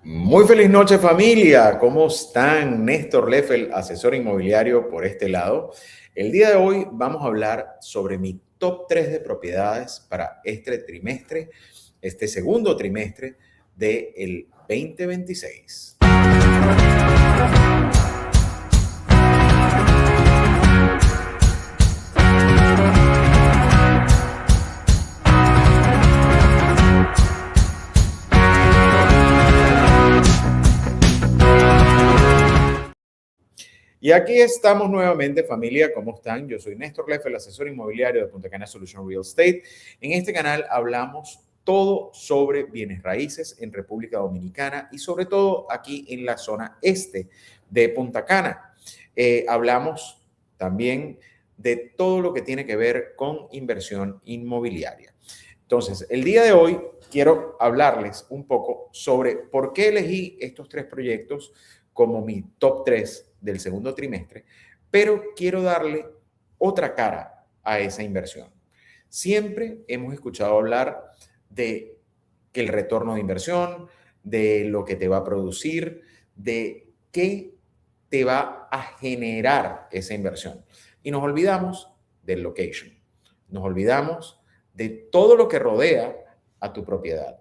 Muy feliz noche, familia. ¿Cómo están? Néstor Leffel, asesor inmobiliario por este lado. El día de hoy vamos a hablar sobre mi top 3 de propiedades para este trimestre, este segundo trimestre del 2026. Y aquí estamos nuevamente, familia. ¿Cómo están? Yo soy Néstor Leffel, asesor inmobiliario de Punta Cana Solution Real Estate. En este canal hablamos todo sobre bienes raíces en República Dominicana y sobre todo aquí en la zona este de Punta Cana. Hablamos también de todo lo que tiene que ver con inversión inmobiliaria. Entonces, el día de hoy quiero hablarles un poco sobre por qué elegí estos 3 proyectos como mi top 3 del segundo trimestre, pero quiero darle otra cara a esa inversión. Siempre hemos escuchado hablar de que el retorno de inversión, de lo que te va a producir, de qué te va a generar esa inversión. Y nos olvidamos del location. Nos olvidamos de todo lo que rodea a tu propiedad.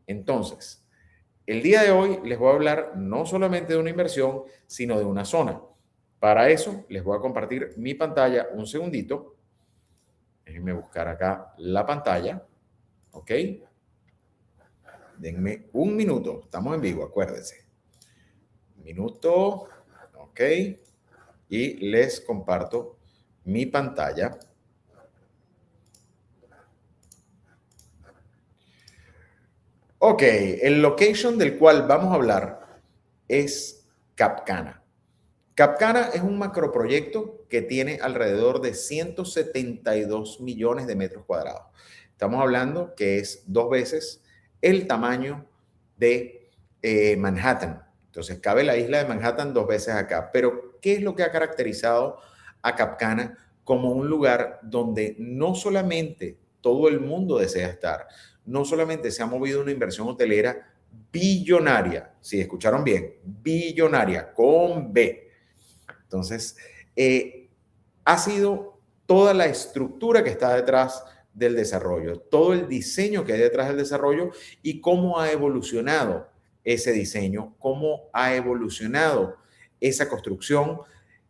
Entonces, el día de hoy les voy a hablar no solamente de una inversión, sino de una zona. Para eso les voy a compartir mi pantalla un segundito. Déjenme buscar acá la pantalla. ¿Ok? Denme un minuto. Estamos en vivo, acuérdense. Minuto. ¿Ok? Y les comparto mi pantalla. Ok, el location del cual vamos a hablar es Cap Cana. Cap Cana es un macroproyecto que tiene alrededor de 172 millones de metros cuadrados. Estamos hablando que es 2 veces el tamaño de Manhattan. Entonces, cabe la isla de Manhattan 2 veces acá. Pero, ¿qué es lo que ha caracterizado a Cap Cana como un lugar donde no solamente todo el mundo desea estar, no solamente se ha movido una inversión hotelera billonaria, si escucharon bien, billonaria, con B. Entonces, ha sido toda la estructura que está detrás del desarrollo, todo el diseño que hay detrás del desarrollo y cómo ha evolucionado ese diseño, cómo ha evolucionado esa construcción,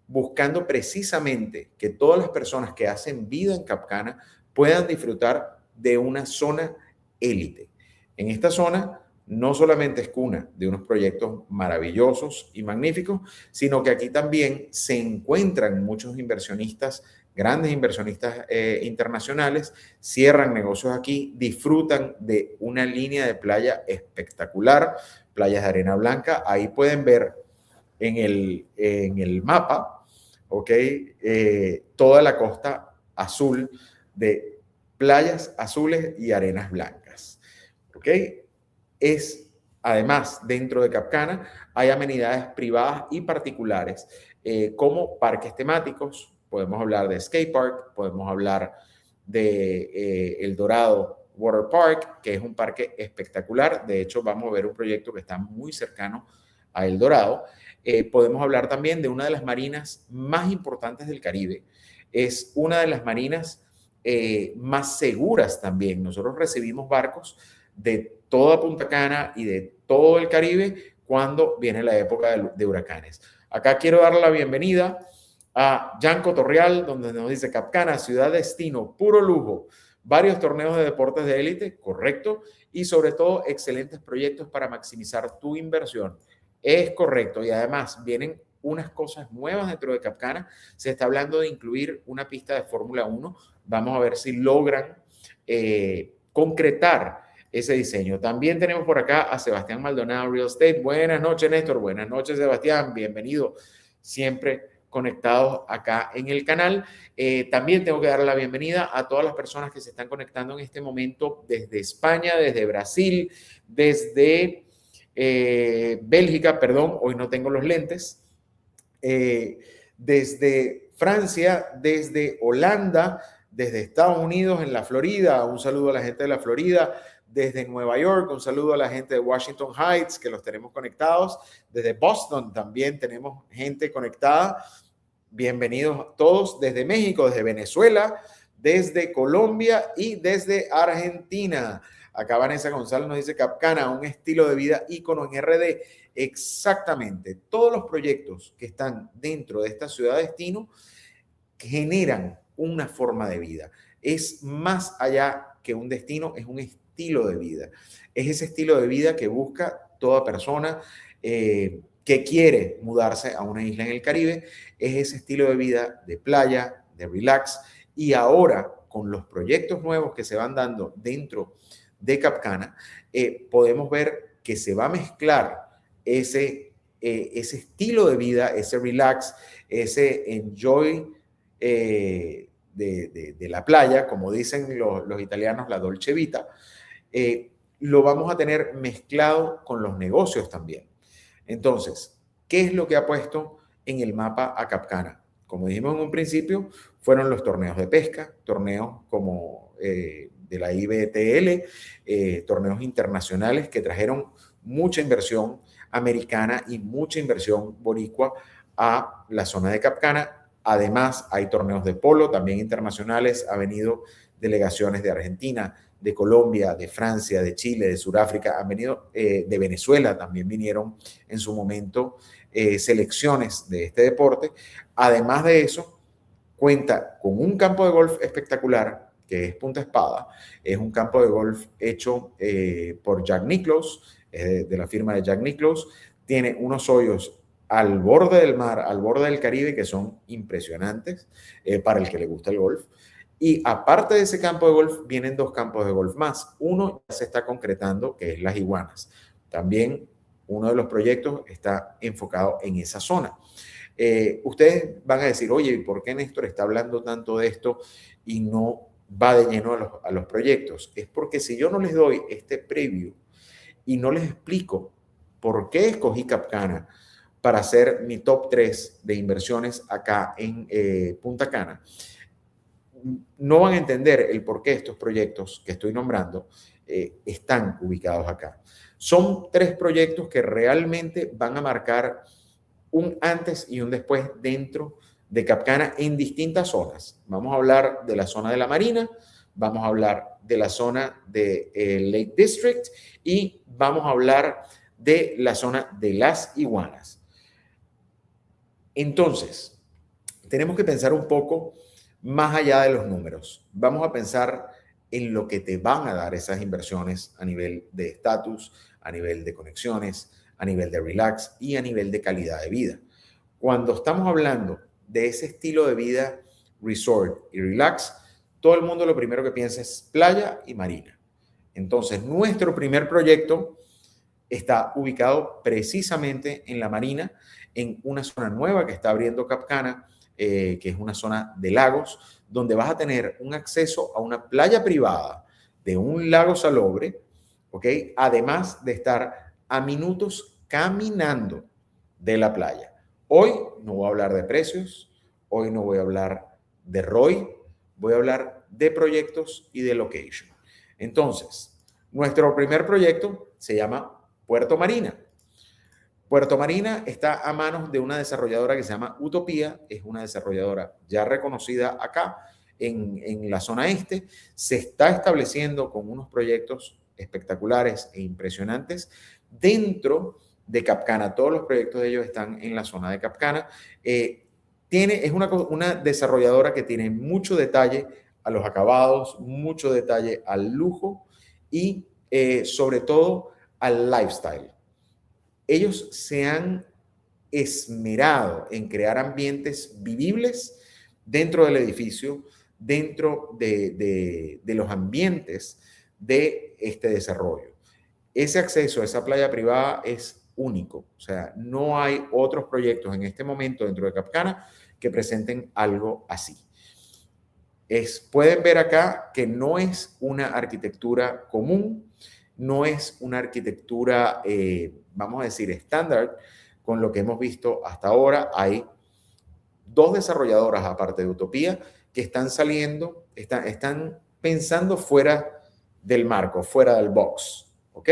buscando precisamente que todas las personas que hacen vida en Cap Cana puedan disfrutar de una zona élite. En esta zona no solamente es cuna de unos proyectos maravillosos y magníficos, sino que aquí también se encuentran muchos inversionistas, grandes inversionistas internacionales, cierran negocios aquí, disfrutan de una línea de playa espectacular, playas de arena blanca. Ahí pueden ver en el mapa, ¿ok? Toda la costa azul de playas azules y arenas blancas, ¿ok? Es, además, dentro de Cap Cana hay amenidades privadas y particulares, como parques temáticos. Podemos hablar de skate park, podemos hablar de El Dorado Water Park, que es un parque espectacular. De hecho, vamos a ver un proyecto que está muy cercano a El Dorado. Podemos hablar también de una de las marinas más importantes del Caribe. Es una de las marinas más seguras también. Nosotros recibimos barcos de toda Punta Cana y de todo el Caribe cuando viene la época de huracanes. Acá quiero darle la bienvenida a Yanko Torreal, donde nos dice Cap Cana, ciudad destino, puro lujo, varios torneos de deportes de élite, correcto, y sobre todo excelentes proyectos para maximizar tu inversión. Es correcto, y además vienen unas cosas nuevas dentro de Cap Cana. Se está hablando de incluir una pista de Fórmula 1. Vamos a ver si logran concretar ese diseño. También tenemos por acá a Sebastián Maldonado Real Estate. Buenas noches, Néstor. Buenas noches, Sebastián. Bienvenido. Siempre conectados acá en el canal. También tengo que dar la bienvenida a todas las personas que se están conectando en este momento desde España, desde Brasil, desde Bélgica, perdón, hoy no tengo los lentes, desde Francia, desde Holanda, desde Estados Unidos, en la Florida. Un saludo a la gente de la Florida, desde Nueva York. Un saludo a la gente de Washington Heights, que los tenemos conectados. Desde Boston también tenemos gente conectada. Bienvenidos todos desde México, desde Venezuela, desde Colombia y desde Argentina. Acá Vanessa González nos dice Capcana, un estilo de vida ícono en RD. Exactamente. Todos los proyectos que están dentro de esta ciudad destino generan una forma de vida. Es más allá que un destino, es un estilo de vida. Es ese estilo de vida que busca toda persona que quiere mudarse a una isla en el Caribe. Es ese estilo de vida de playa, de relax. Y ahora, con los proyectos nuevos que se van dando dentro de Capcana, podemos ver que se va a mezclar ese estilo de vida, ese relax, ese enjoy de la playa, como dicen los italianos, la dolce vita, lo vamos a tener mezclado con los negocios también. Entonces, ¿qué es lo que ha puesto en el mapa a Capcana? Como dijimos en un principio, fueron los torneos de pesca, torneos como de la IBTL, torneos internacionales que trajeron mucha inversión americana y mucha inversión boricua a la zona de Capcana. Además, hay torneos de polo también internacionales, ha venido delegaciones de Argentina, de Colombia, de Francia, de Chile, de Sudáfrica, han venido de Venezuela, también vinieron en su momento selecciones de este deporte. Además de eso, cuenta con un campo de golf espectacular, que es Punta Espada. Es un campo de golf hecho por Jack Nicklaus, de la firma de Jack Nicklaus. Tiene unos hoyos al borde del mar, al borde del Caribe, que son impresionantes para el que le gusta el golf. Y aparte de ese campo de golf, vienen dos campos de golf más. Uno ya se está concretando, que es Las Iguanas. También uno de los proyectos está enfocado en esa zona. Ustedes van a decir, oye, ¿por qué Néstor está hablando tanto de esto y no va de lleno a los proyectos? Es porque si yo no les doy este preview y no les explico por qué escogí Capcana para hacer mi top 3 de inversiones acá en Punta Cana, no van a entender el por qué estos proyectos que estoy nombrando están ubicados acá. Son 3 proyectos que realmente van a marcar un antes y un después dentro de Capcana en distintas zonas. Vamos a hablar de la zona de la Marina, vamos a hablar de la zona de Lake District y vamos a hablar de la zona de Las Iguanas. Entonces, tenemos que pensar un poco más allá de los números. Vamos a pensar en lo que te van a dar esas inversiones a nivel de estatus, a nivel de conexiones, a nivel de relax y a nivel de calidad de vida. Cuando estamos hablando de ese estilo de vida resort y relax, todo el mundo lo primero que piensa es playa y marina. Entonces, nuestro primer proyecto está ubicado precisamente en la marina, en una zona nueva que está abriendo Capcana, que es una zona de lagos, donde vas a tener un acceso a una playa privada de un lago salobre, ¿ok? Además de estar a minutos caminando de la playa. Hoy no voy a hablar de precios, hoy no voy a hablar de ROI, voy a hablar de proyectos y de location. Entonces, nuestro primer proyecto se llama Puerto Marina. Puerto Marina está a manos de una desarrolladora que se llama Utopía, es una desarrolladora ya reconocida acá en la zona este, se está estableciendo con unos proyectos espectaculares e impresionantes dentro de Capcana. Todos los proyectos de ellos están en la zona de Capcana. Es una desarrolladora que tiene mucho detalle a los acabados, mucho detalle al lujo y sobre todo al lifestyle. Ellos se han esmerado en crear ambientes vivibles dentro del edificio, dentro de los ambientes de este desarrollo. Ese acceso a esa playa privada es único. O sea, no hay otros proyectos en este momento dentro de Capcana que presenten algo así. Pueden ver acá que no es una arquitectura común, no es una arquitectura, vamos a decir, estándar con lo que hemos visto hasta ahora. Hay 2 desarrolladoras, aparte de Utopía, que están saliendo, están pensando fuera del marco, fuera del box, ¿ok?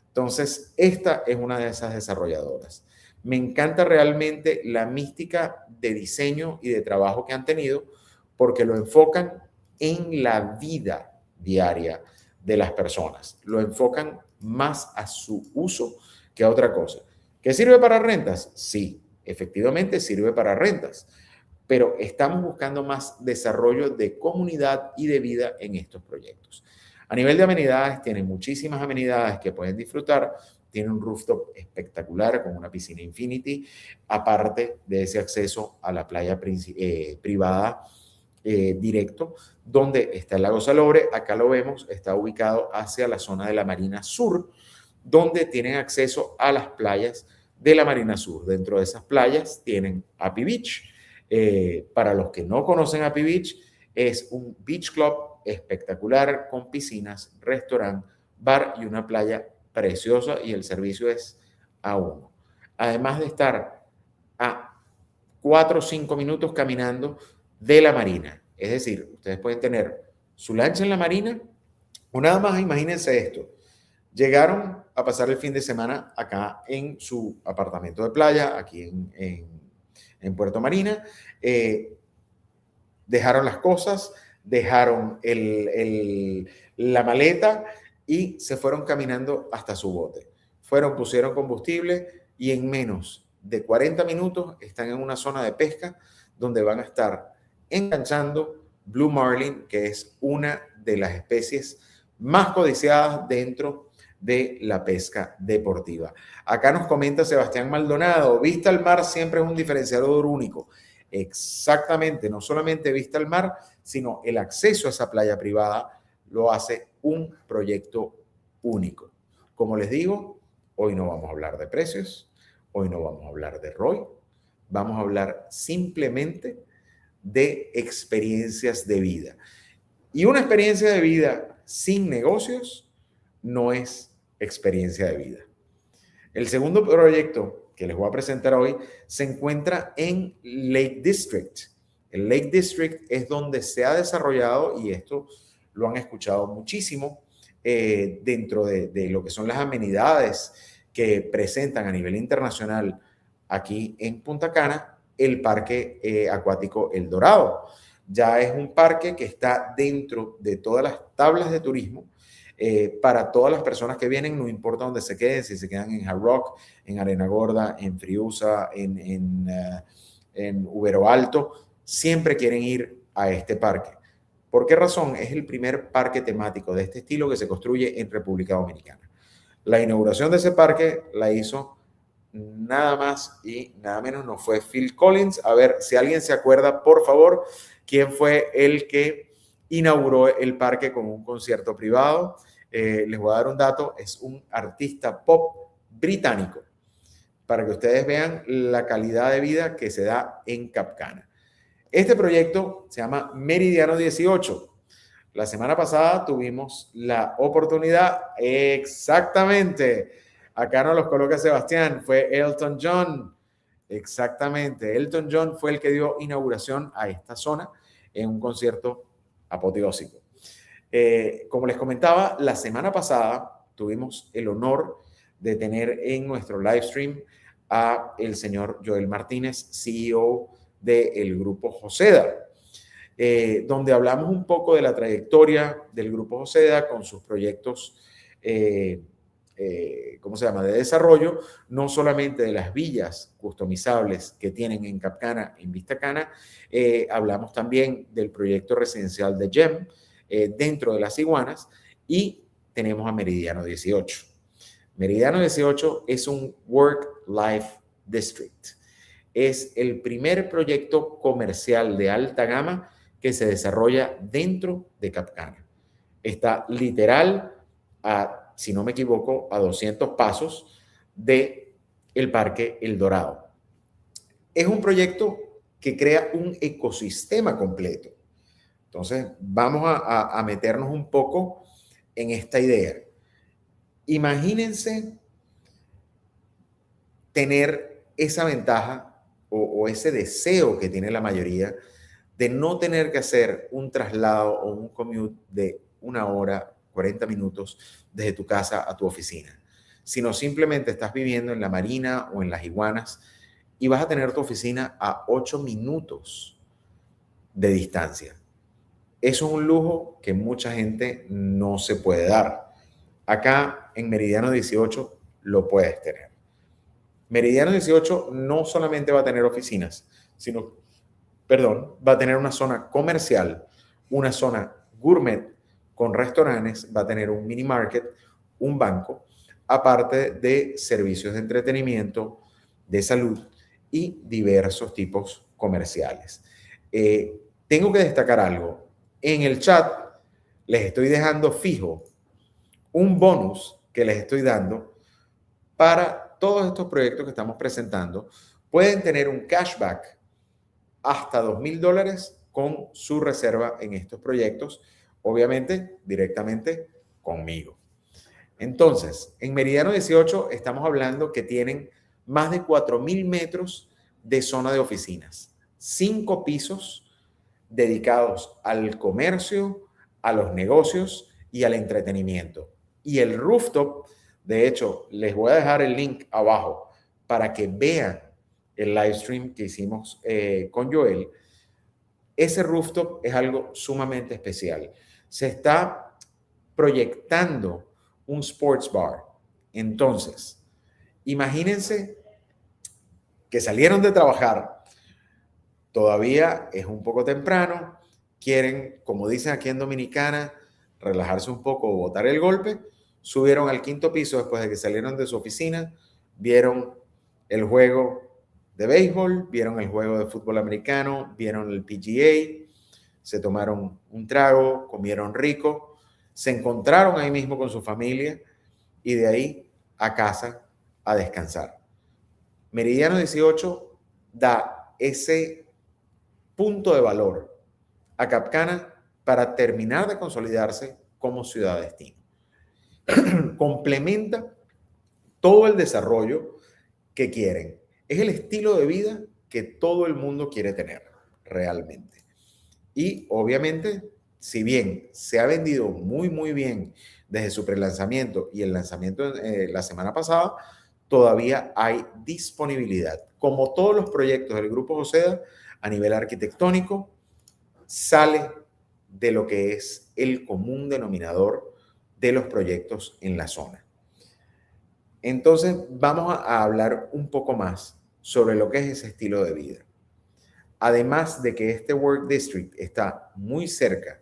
Entonces, esta es una de esas desarrolladoras. Me encanta realmente la mística de diseño y de trabajo que han tenido porque lo enfocan en la vida diaria de las personas. Lo enfocan más a su uso que a otra cosa. ¿Qué sirve para rentas? Sí, efectivamente sirve para rentas, pero estamos buscando más desarrollo de comunidad y de vida en estos proyectos. A nivel de amenidades, tienen muchísimas amenidades que pueden disfrutar. Tiene un rooftop espectacular con una piscina infinity, aparte de ese acceso a la playa privada directo, donde está el lago Salobre. Acá lo vemos, está ubicado hacia la zona de la Marina Sur, donde tienen acceso a las playas de la Marina Sur. Dentro de esas playas tienen Happy Beach. Para los que no conocen Happy Beach, es un beach club espectacular con piscinas, restaurante, bar y una playa preciosa, y el servicio es a uno. Además de estar a 4 o 5 minutos caminando de la marina. Es decir, ustedes pueden tener su lancha en la marina o nada más, imagínense esto. Llegaron a pasar el fin de semana acá en su apartamento de playa, aquí en Puerto Marina. Dejaron las cosas, dejaron la maleta y se fueron caminando hasta su bote. Fueron, pusieron combustible y en menos de 40 minutos están en una zona de pesca donde van a estar enganchando Blue Marlin, que es una de las especies más codiciadas dentro de la pesca deportiva. Acá nos comenta Sebastián Maldonado, vista al mar siempre es un diferenciador único. Exactamente, no solamente vista al mar, sino el acceso a esa playa privada lo hace un proyecto único. Como les digo, hoy no vamos a hablar de precios, hoy no vamos a hablar de ROI, vamos a hablar simplemente de experiencias de vida. Y una experiencia de vida sin negocios no es experiencia de vida. El segundo proyecto que les voy a presentar hoy se encuentra en Lake District. El Lake District es donde se ha desarrollado, y esto lo han escuchado muchísimo, dentro de lo que son las amenidades que presentan a nivel internacional aquí en Punta Cana, el parque acuático El Dorado. Ya es un parque que está dentro de todas las tablas de turismo para todas las personas que vienen, no importa dónde se queden, si se quedan en Hard Rock, en Arena Gorda, en Friusa, en Ubero Alto, siempre quieren ir a este parque. ¿Por qué razón? Es el primer parque temático de este estilo que se construye en República Dominicana. La inauguración de ese parque la hizo nada más y nada menos, no fue Phil Collins. A ver, si alguien se acuerda, por favor, quién fue el que inauguró el parque con un concierto privado. Les voy a dar un dato, es un artista pop británico, para que ustedes vean la calidad de vida que se da en Cap Cana. Este proyecto se llama Meridiano 18. La semana pasada tuvimos la oportunidad, exactamente, acá nos los coloca Sebastián, fue Elton John, exactamente, Elton John fue el que dio inauguración a esta zona en un concierto apoteósico. Como les comentaba, la semana pasada tuvimos el honor de tener en nuestro live stream a el señor Joel Martínez, CEO del Grupo Joseda, donde hablamos un poco de la trayectoria del Grupo Joseda con sus proyectos, ¿cómo se llama?, de desarrollo, no solamente de las villas customizables que tienen en Cap Cana, en Vista Cana, hablamos también del proyecto residencial de GEM dentro de las Iguanas, y tenemos a Meridiano 18. Meridiano 18 es un Work-Life District. Es el primer proyecto comercial de alta gama que se desarrolla dentro de Cap Cana. Está literal a, si no me equivoco, a 200 pasos de el Parque El Dorado. Es un proyecto que crea un ecosistema completo. Entonces, vamos a meternos un poco en esta idea. Imagínense tener esa ventaja o ese deseo que tiene la mayoría de no tener que hacer un traslado o un commute de 1 hora, 40 minutos desde tu casa a tu oficina, sino simplemente estás viviendo en la Marina o en las Iguanas y vas a tener tu oficina a 8 minutos de distancia. Eso es un lujo que mucha gente no se puede dar. Acá en Meridiano 18 lo puedes tener. Meridiano 18 no solamente va a tener oficinas, sino, va a tener una zona comercial, una zona gourmet con restaurantes, va a tener un mini market, un banco, aparte de servicios de entretenimiento, de salud y diversos tipos comerciales. Tengo que destacar algo. En el chat les estoy dejando fijo un bonus que les estoy dando para todos estos proyectos que estamos presentando. Pueden tener un cashback hasta $2,000 con su reserva en estos proyectos, obviamente directamente conmigo. Entonces, en Meridiano 18 estamos hablando que tienen más de 4,000 metros de zona de oficinas, 5 pisos dedicados al comercio, a los negocios y al entretenimiento. Y el rooftop, de hecho, les voy a dejar el link abajo para que vean el live stream que hicimos con Joel. Ese rooftop es algo sumamente especial. Se está proyectando un sports bar. Entonces, imagínense que salieron de trabajar, todavía es un poco temprano, quieren, como dicen aquí en Dominicana, relajarse un poco o botar el golpe, subieron al 5º piso después de que salieron de su oficina, vieron el juego de béisbol, vieron el juego de fútbol americano, vieron el PGA, se tomaron un trago, comieron rico, se encontraron ahí mismo con su familia y de ahí a casa a descansar. Meridiano 18 da ese punto de valor a Cap Cana para terminar de consolidarse como ciudad destino. Complementa todo el desarrollo que quieren. Es el estilo de vida que todo el mundo quiere tener realmente. Y obviamente, si bien se ha vendido muy, muy bien desde su prelanzamiento y el lanzamiento la semana pasada, todavía hay disponibilidad. Como todos los proyectos del Grupo Joseda, a nivel arquitectónico, sale de lo que es el común denominador de los proyectos en la zona. Entonces, vamos a hablar un poco más sobre lo que es ese estilo de vida. Además de que este Work District está muy cerca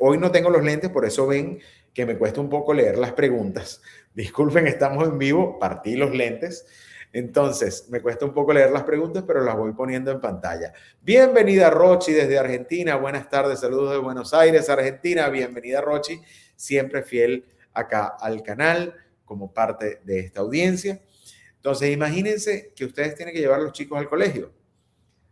hoy no tengo los lentes, por eso ven que me cuesta un poco leer las preguntas. Disculpen, estamos en vivo, partí los lentes. Entonces, me cuesta un poco leer las preguntas, pero las voy poniendo en pantalla. Bienvenida Rochi desde Argentina. Buenas tardes, saludos de Buenos Aires, Argentina. Bienvenida Rochi, siempre fiel acá al canal como parte de esta audiencia. Entonces, imagínense que ustedes tienen que llevar a los chicos al colegio.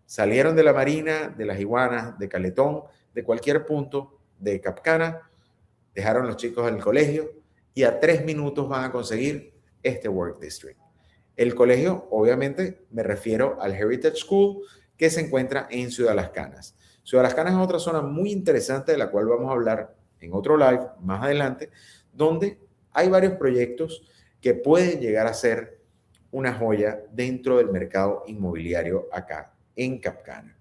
Salieron de la Marina, de las Iguanas, de Caletón, de cualquier punto de Cap Cana, dejaron los chicos en el colegio y a 3 minutos van a conseguir este Work District. El colegio, obviamente, me refiero al Heritage School, que se encuentra en Ciudad Las Canas. Ciudad Las Canas es otra zona muy interesante de la cual vamos a hablar en otro live más adelante, donde hay varios proyectos que pueden llegar a ser una joya dentro del mercado inmobiliario acá en Cap Cana.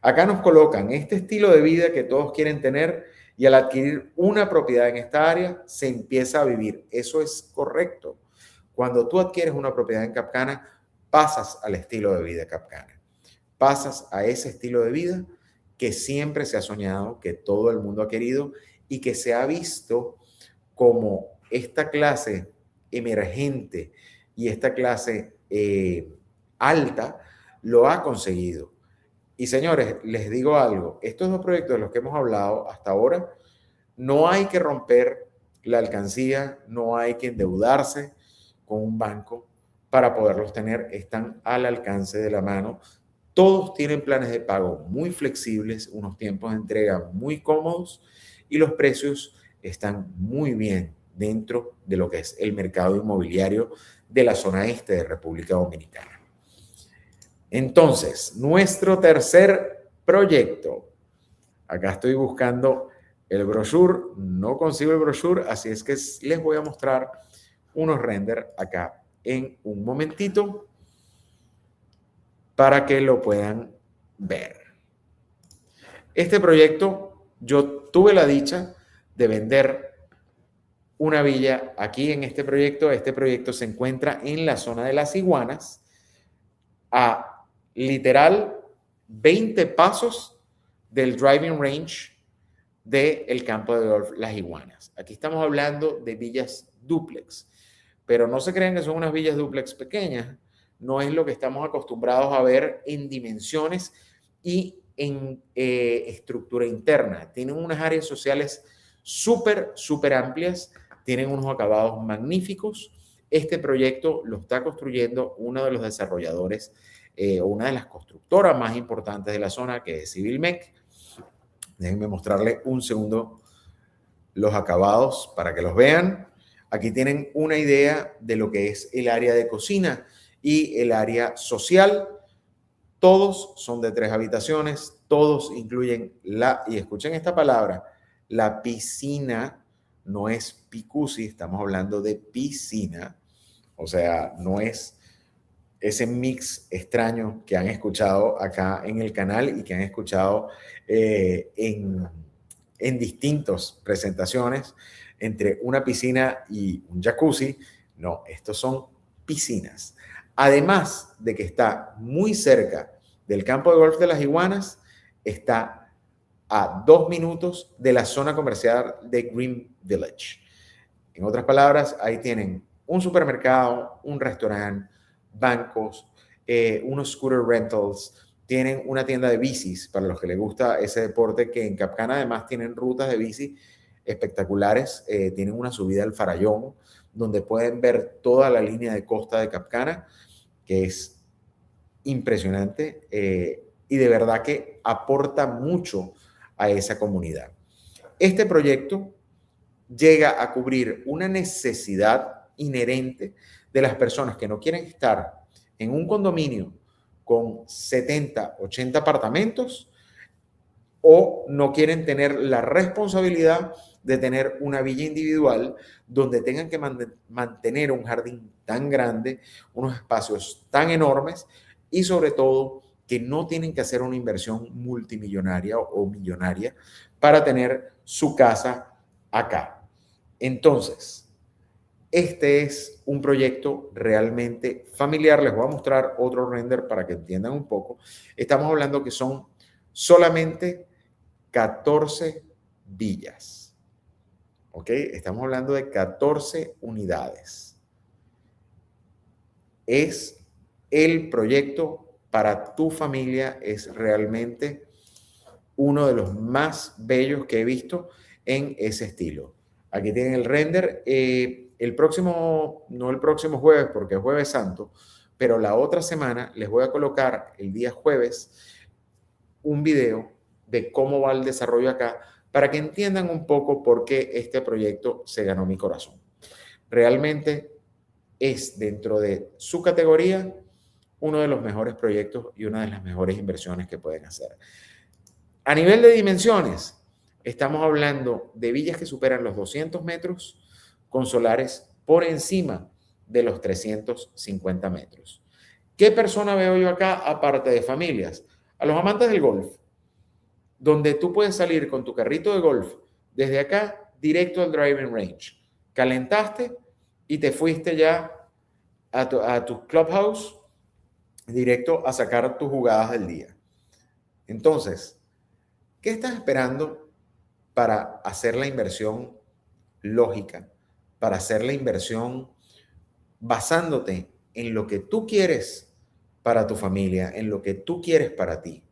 Acá nos colocan este estilo de vida que todos quieren tener y al adquirir una propiedad en esta área se empieza a vivir. Eso es correcto. Cuando tú adquieres una propiedad en Cap Cana, pasas al estilo de vida Cap Cana. Pasas a ese estilo de vida que siempre se ha soñado, que todo el mundo ha querido y que se ha visto como esta clase emergente y esta clase alta lo ha conseguido. Y señores, les digo algo, estos 2 proyectos de los que hemos hablado hasta ahora, no hay que romper la alcancía, no hay que endeudarse con un banco para poderlos tener, están al alcance de la mano. Todos tienen planes de pago muy flexibles, unos tiempos de entrega muy cómodos y los precios están muy bien dentro de lo que es el mercado inmobiliario de la zona este de República Dominicana. Entonces, nuestro tercer proyecto, acá estoy buscando el brochure, no consigo el brochure, así es que les voy a mostrar unos render acá en un momentito para que lo puedan ver. Este proyecto, yo tuve la dicha de vender una villa aquí en este proyecto. Este proyecto se encuentra en la zona de Las Iguanas, a literal 20 pasos del driving range del campo de golf Las Iguanas. Aquí estamos hablando de villas dúplex, pero no se crean que son unas villas dúplex pequeñas. No es lo que estamos acostumbrados a ver en dimensiones y en estructura interna. Tienen unas áreas sociales súper amplias, tienen unos acabados magníficos. Este proyecto lo está construyendo uno de los desarrolladores o una de las constructoras más importantes de la zona, que es Civilmec. Déjenme mostrarle un segundo los acabados para que los vean. Aquí tienen una idea de lo que es el área de cocina y el área social. Todos son de 3 habitaciones, todos incluyen y escuchen esta palabra, la piscina. No es picusi, estamos hablando de piscina. O sea, no es ese mix extraño que han escuchado acá en el canal y que han escuchado en distintas presentaciones entre una piscina y un jacuzzi. No, estos son piscinas. Además de que está muy cerca del campo de golf de Las Iguanas, está a 2 minutos de la zona comercial de Green Village. En otras palabras, ahí tienen un supermercado, un restaurante, bancos, unos scooter rentals, tienen una tienda de bicis para los que les gusta ese deporte, que en Capcana además tienen rutas de bici espectaculares, tienen una subida al Farallón, donde pueden ver toda la línea de costa de Capcana, que es impresionante y de verdad que aporta mucho a esa comunidad. Este proyecto llega a cubrir una necesidad inherente de las personas que no quieren estar en un condominio con 70, 80 apartamentos o no quieren tener la responsabilidad de tener una villa individual donde tengan que mantener un jardín tan grande, unos espacios tan enormes y sobre todo que no tienen que hacer una inversión multimillonaria o millonaria para tener su casa acá. Entonces, este es un proyecto realmente familiar. Les voy a mostrar otro render para que entiendan un poco. Estamos hablando que son solamente 14 villas. ¿Ok? Estamos hablando de 14 unidades. Es el proyecto para tu familia, es realmente uno de los más bellos que he visto en ese estilo. Aquí tienen el render. El próximo, no el próximo jueves, porque es Jueves Santo, pero la otra semana les voy a colocar el día jueves un video de cómo va el desarrollo acá para que entiendan un poco por qué este proyecto se ganó mi corazón. Realmente es, dentro de su categoría, uno de los mejores proyectos y una de las mejores inversiones que pueden hacer. A nivel de dimensiones, estamos hablando de villas que superan los 200 metros con solares por encima de los 350 metros. ¿Qué persona veo yo acá aparte de familias? A los amantes del golf, donde tú puedes salir con tu carrito de golf desde acá directo al driving range. Calentaste y te fuiste ya a tu clubhouse directo a sacar tus jugadas del día. Entonces, ¿qué estás esperando para hacer la inversión lógica, para hacer la inversión basándote en lo que tú quieres para tu familia, en lo que tú quieres para ti,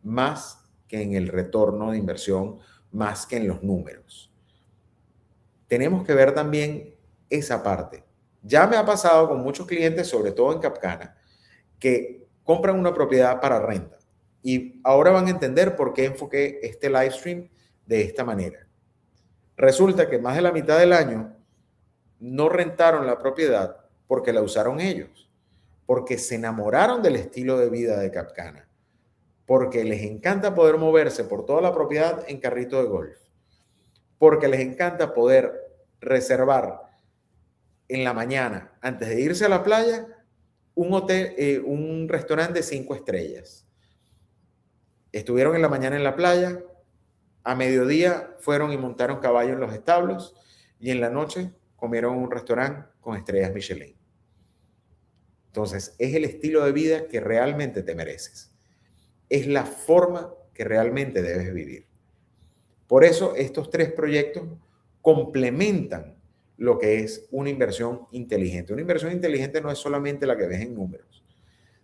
más que en el retorno de inversión, más que en los números? Tenemos que ver también esa parte. Ya me ha pasado con muchos clientes, sobre todo en Capcana, que compran una propiedad para renta. Y ahora van a entender por qué enfoqué este live stream de esta manera. Resulta que más de la mitad del año no rentaron la propiedad porque la usaron ellos, porque se enamoraron del estilo de vida de Capcana, porque les encanta poder moverse por toda la propiedad en carrito de golf. porque les encanta poder reservar en la mañana, antes de irse a la playa, un hotel, un restaurante de 5 estrellas. Estuvieron en la mañana en la playa, a mediodía fueron y montaron caballo en los establos y en la noche comieron en un restaurante con estrellas Michelin. Entonces, es el estilo de vida que realmente te mereces. Es la forma que realmente debes vivir. Por eso, estos 3 proyectos complementan lo que es una inversión inteligente. Una inversión inteligente no es solamente la que ves en números.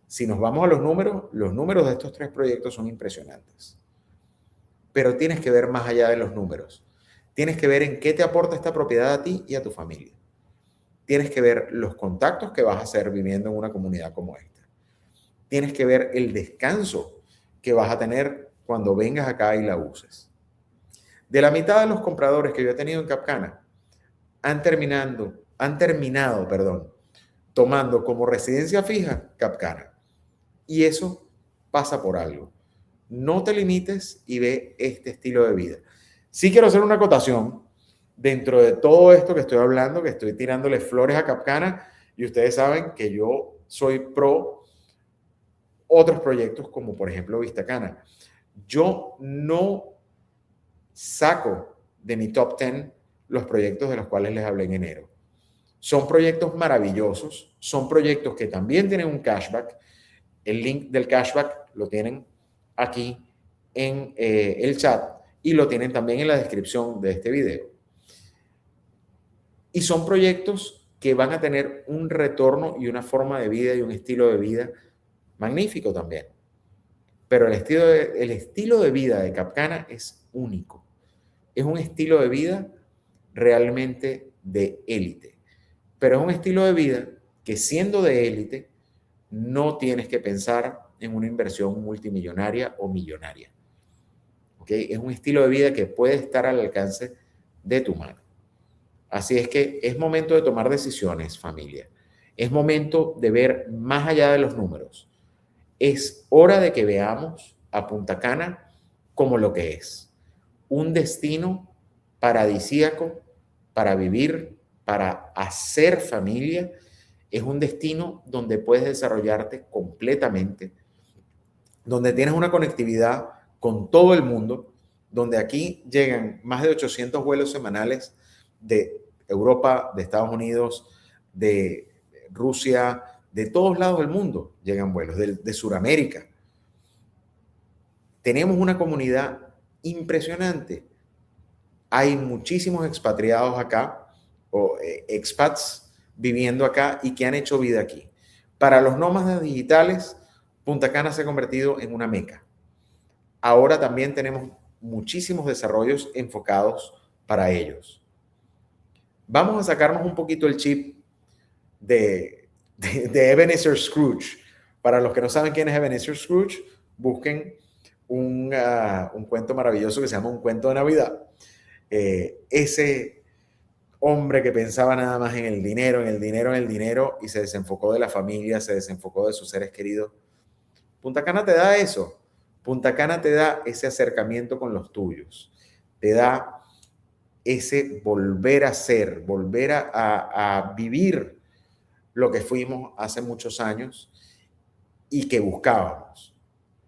Si nos vamos a los números de estos 3 proyectos son impresionantes. Pero tienes que ver más allá de los números. Tienes que ver en qué te aporta esta propiedad a ti y a tu familia. Tienes que ver los contactos que vas a hacer viviendo en una comunidad como esta. Tienes que ver el descanso que vas a tener cuando vengas acá y la uses. De la mitad de los compradores que yo he tenido en Capcana, han terminado, tomando como residencia fija Capcana. Y eso pasa por algo. No te limites y ve este estilo de vida. Sí quiero hacer una acotación dentro de todo esto que estoy hablando, que estoy tirándole flores a Capcana, y ustedes saben que yo soy pro otros proyectos como por ejemplo Vistacana. Yo no saco de mi top 10 los proyectos de los cuales les hablé en enero. Son proyectos maravillosos, son proyectos que también tienen un cashback. El link del cashback lo tienen aquí en el chat y lo tienen también en la descripción de este video. Y son proyectos que van a tener un retorno y una forma de vida y un estilo de vida magnífico también. Pero el estilo de vida de Capcana es único. Es un estilo de vida realmente de élite. Pero es un estilo de vida que, siendo de élite, no tienes que pensar en una inversión multimillonaria o millonaria. ¿Okay? Es un estilo de vida que puede estar al alcance de tu mano. Así es que es momento de tomar decisiones, familia. Es momento de ver más allá de los números. Es hora de que veamos a Punta Cana como lo que es. Un destino paradisíaco para vivir, para hacer familia. Es un destino donde puedes desarrollarte completamente, donde tienes una conectividad con todo el mundo, donde aquí llegan más de 800 vuelos semanales de Europa, de Estados Unidos, de Rusia, de todos lados del mundo llegan vuelos, de Sudamérica. Tenemos una comunidad impresionante. Hay muchísimos expatriados acá, o expats viviendo acá y que han hecho vida aquí. Para los nómadas digitales, Punta Cana se ha convertido en una meca. Ahora también tenemos muchísimos desarrollos enfocados para ellos. Vamos a sacarnos un poquito el chip de Ebenezer Scrooge. Para los que no saben quién es Ebenezer Scrooge, busquen un cuento maravilloso que se llama Un Cuento de Navidad. Ese hombre que pensaba nada más en el dinero, en el dinero, en el dinero, y se desenfocó de la familia, se desenfocó de sus seres queridos. Punta Cana te da eso. Punta Cana te da ese acercamiento con los tuyos. Te da ese volver a ser, volver a vivir lo que fuimos hace muchos años y que buscábamos.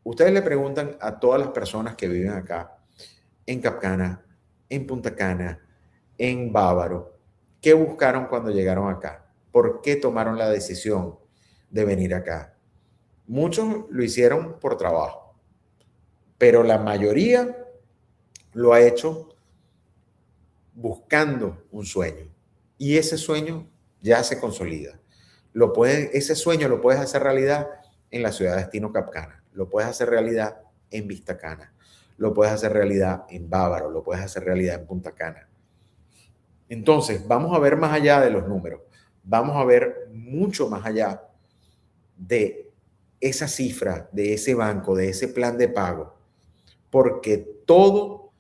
Ustedes le preguntan a todas las personas que viven acá, en Capcana, en Punta Cana, en Bávaro, ¿qué buscaron cuando llegaron acá? ¿Por qué tomaron la decisión de venir acá? Muchos lo hicieron por trabajo, pero la mayoría lo ha hecho buscando un sueño. Y ese sueño ya se consolida. Ese sueño lo puedes hacer realidad en la ciudad de destino Capcana, lo puedes hacer realidad en Vistacana, lo puedes hacer realidad en Bávaro, lo puedes hacer realidad en Punta Cana. Entonces, vamos a ver más allá de los números, vamos a ver mucho más allá de esa cifra, de ese banco, de ese plan de pago, porque todo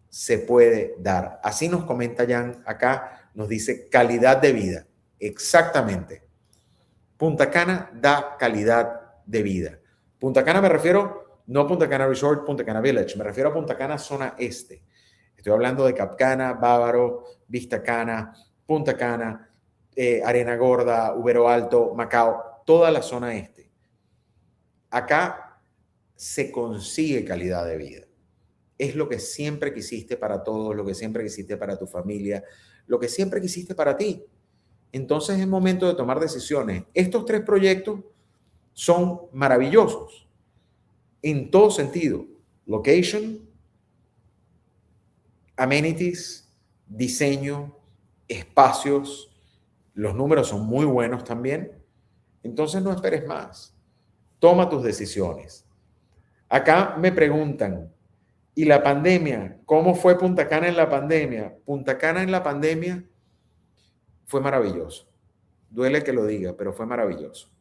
se puede dar. Así nos comenta Jan acá, nos dice calidad de vida. Exactamente. Punta Cana da calidad de vida. Punta Cana me refiero, no Punta Cana Resort, Punta Cana Village, me refiero a Punta Cana zona este. Estoy hablando de Capcana, Bávaro, Vista Cana, Punta Cana, Arena Gorda, Ubero Alto, Macao, toda la zona este. Acá se consigue calidad de vida. Es lo que siempre quisiste para todos, lo que siempre quisiste para tu familia, lo que siempre quisiste para ti. Entonces es momento de tomar decisiones. Estos 3 proyectos son maravillosos en todo sentido. Location, amenities, diseño, espacios. Los números son muy buenos también. Entonces no esperes más. Toma tus decisiones. Acá me preguntan, ¿y la pandemia? ¿Cómo fue Punta Cana en la pandemia? Punta Cana en la pandemia fue maravilloso. Duele que lo diga, pero fue maravilloso.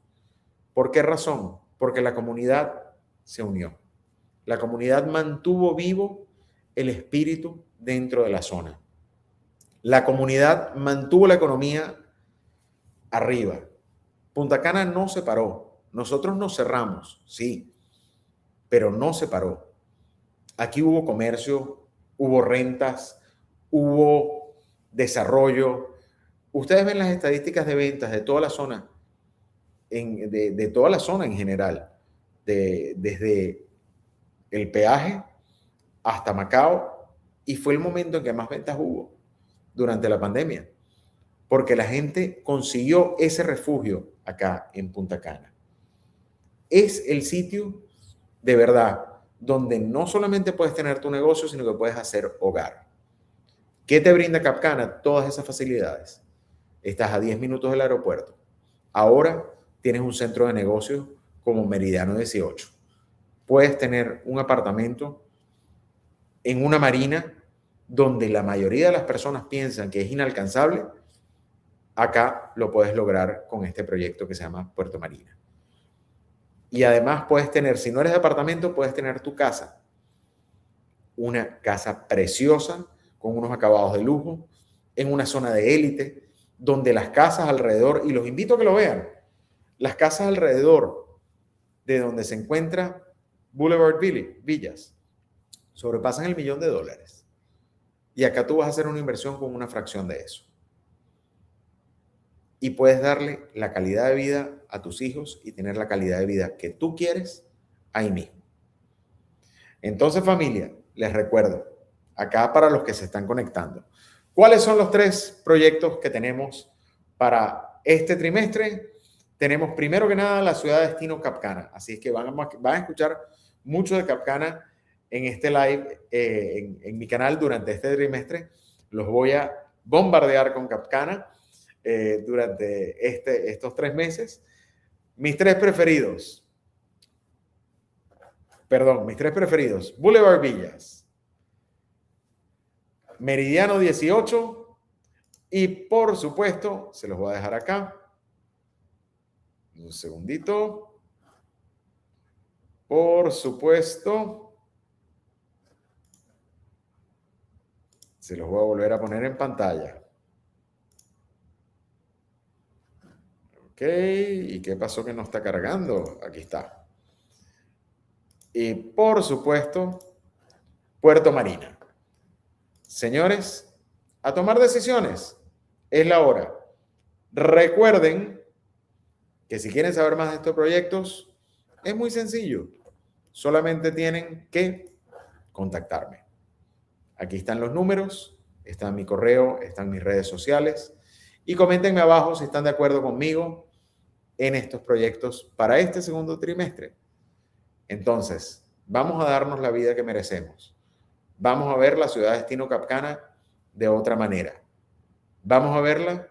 ¿Por qué razón? Porque la comunidad se unió. La comunidad mantuvo vivo el espíritu dentro de la zona. La comunidad mantuvo la economía arriba. Punta Cana no se paró. Nosotros nos cerramos, sí, pero no se paró. Aquí hubo comercio, hubo rentas, hubo desarrollo. Ustedes ven las estadísticas de ventas de toda la zona, de toda la zona en general, desde el peaje hasta Macao, y fue el momento en que más ventas hubo durante la pandemia, porque la gente consiguió ese refugio acá en Punta Cana. Es el sitio de verdad donde no solamente puedes tener tu negocio, sino que puedes hacer hogar. ¿Qué te brinda Capcana? Todas esas facilidades. Estás a 10 minutos del aeropuerto. Ahora tienes un centro de negocios como Meridiano 18. Puedes tener un apartamento en una marina donde la mayoría de las personas piensan que es inalcanzable. Acá lo puedes lograr con este proyecto que se llama Puerto Marina. Y además puedes tener, si no eres de apartamento, puedes tener tu casa. Una casa preciosa, con unos acabados de lujo, en una zona de élite, donde las casas alrededor, y los invito a que lo vean, las casas alrededor de donde se encuentra Boulevard Villas, sobrepasan el $1.000.000. Y acá tú vas a hacer una inversión con una fracción de eso. Y puedes darle la calidad de vida a tus hijos y tener la calidad de vida que tú quieres ahí mismo. Entonces, familia, les recuerdo, acá para los que se están conectando, ¿cuáles son los 3 proyectos que tenemos para este trimestre? Tenemos primero que nada la ciudad de destino Capcana, así es que van a escuchar mucho de Capcana en este live, en mi canal durante este trimestre. Los voy a bombardear con Capcana durante estos 3 meses. Mis 3 preferidos. Boulevard Villas, Meridiano 18 y por supuesto, se los voy a dejar acá. Un segundito. Por supuesto, se los voy a volver a poner en pantalla. Ok, ¿y qué pasó que no está cargando? Aquí está. Y por supuesto, Puerto Marina. Señores, a tomar decisiones. Es la hora. Recuerden que si quieren saber más de estos proyectos, es muy sencillo. Solamente tienen que contactarme. Aquí están los números, está mi correo, están mis redes sociales. Y coméntenme abajo si están de acuerdo conmigo en estos proyectos para este segundo trimestre. Entonces, vamos a darnos la vida que merecemos. Vamos a ver la ciudad de destino Capcana de otra manera. Vamos a verla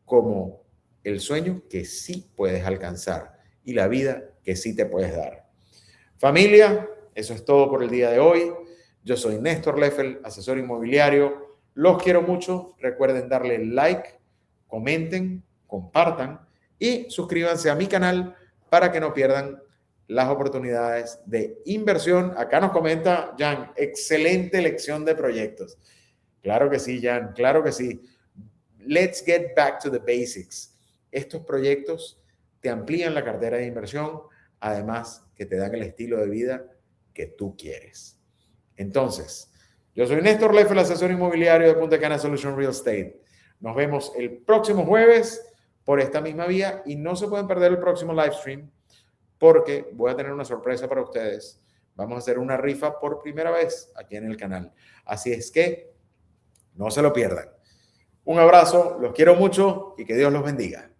como el sueño que sí puedes alcanzar y la vida que sí te puedes dar. Familia, eso es todo por el día de hoy. Yo soy Néstor Leffel, asesor inmobiliario. Los quiero mucho. Recuerden darle like, comenten, compartan y suscríbanse a mi canal para que no pierdan las oportunidades de inversión. Acá nos comenta Jan, excelente elección de proyectos. Claro que sí, Jan, claro que sí. Let's get back to the basics. Estos proyectos te amplían la cartera de inversión, además que te dan el estilo de vida que tú quieres. Entonces, Yo soy Néstor Leff, el asesor inmobiliario de Punta Cana Solution Real Estate. Nos vemos el próximo jueves por esta misma vía y no se pueden perder el próximo live stream porque voy a tener una sorpresa para ustedes. Vamos a hacer una rifa por primera vez aquí en el canal. Así es que no se lo pierdan. Un abrazo, los quiero mucho y que Dios los bendiga.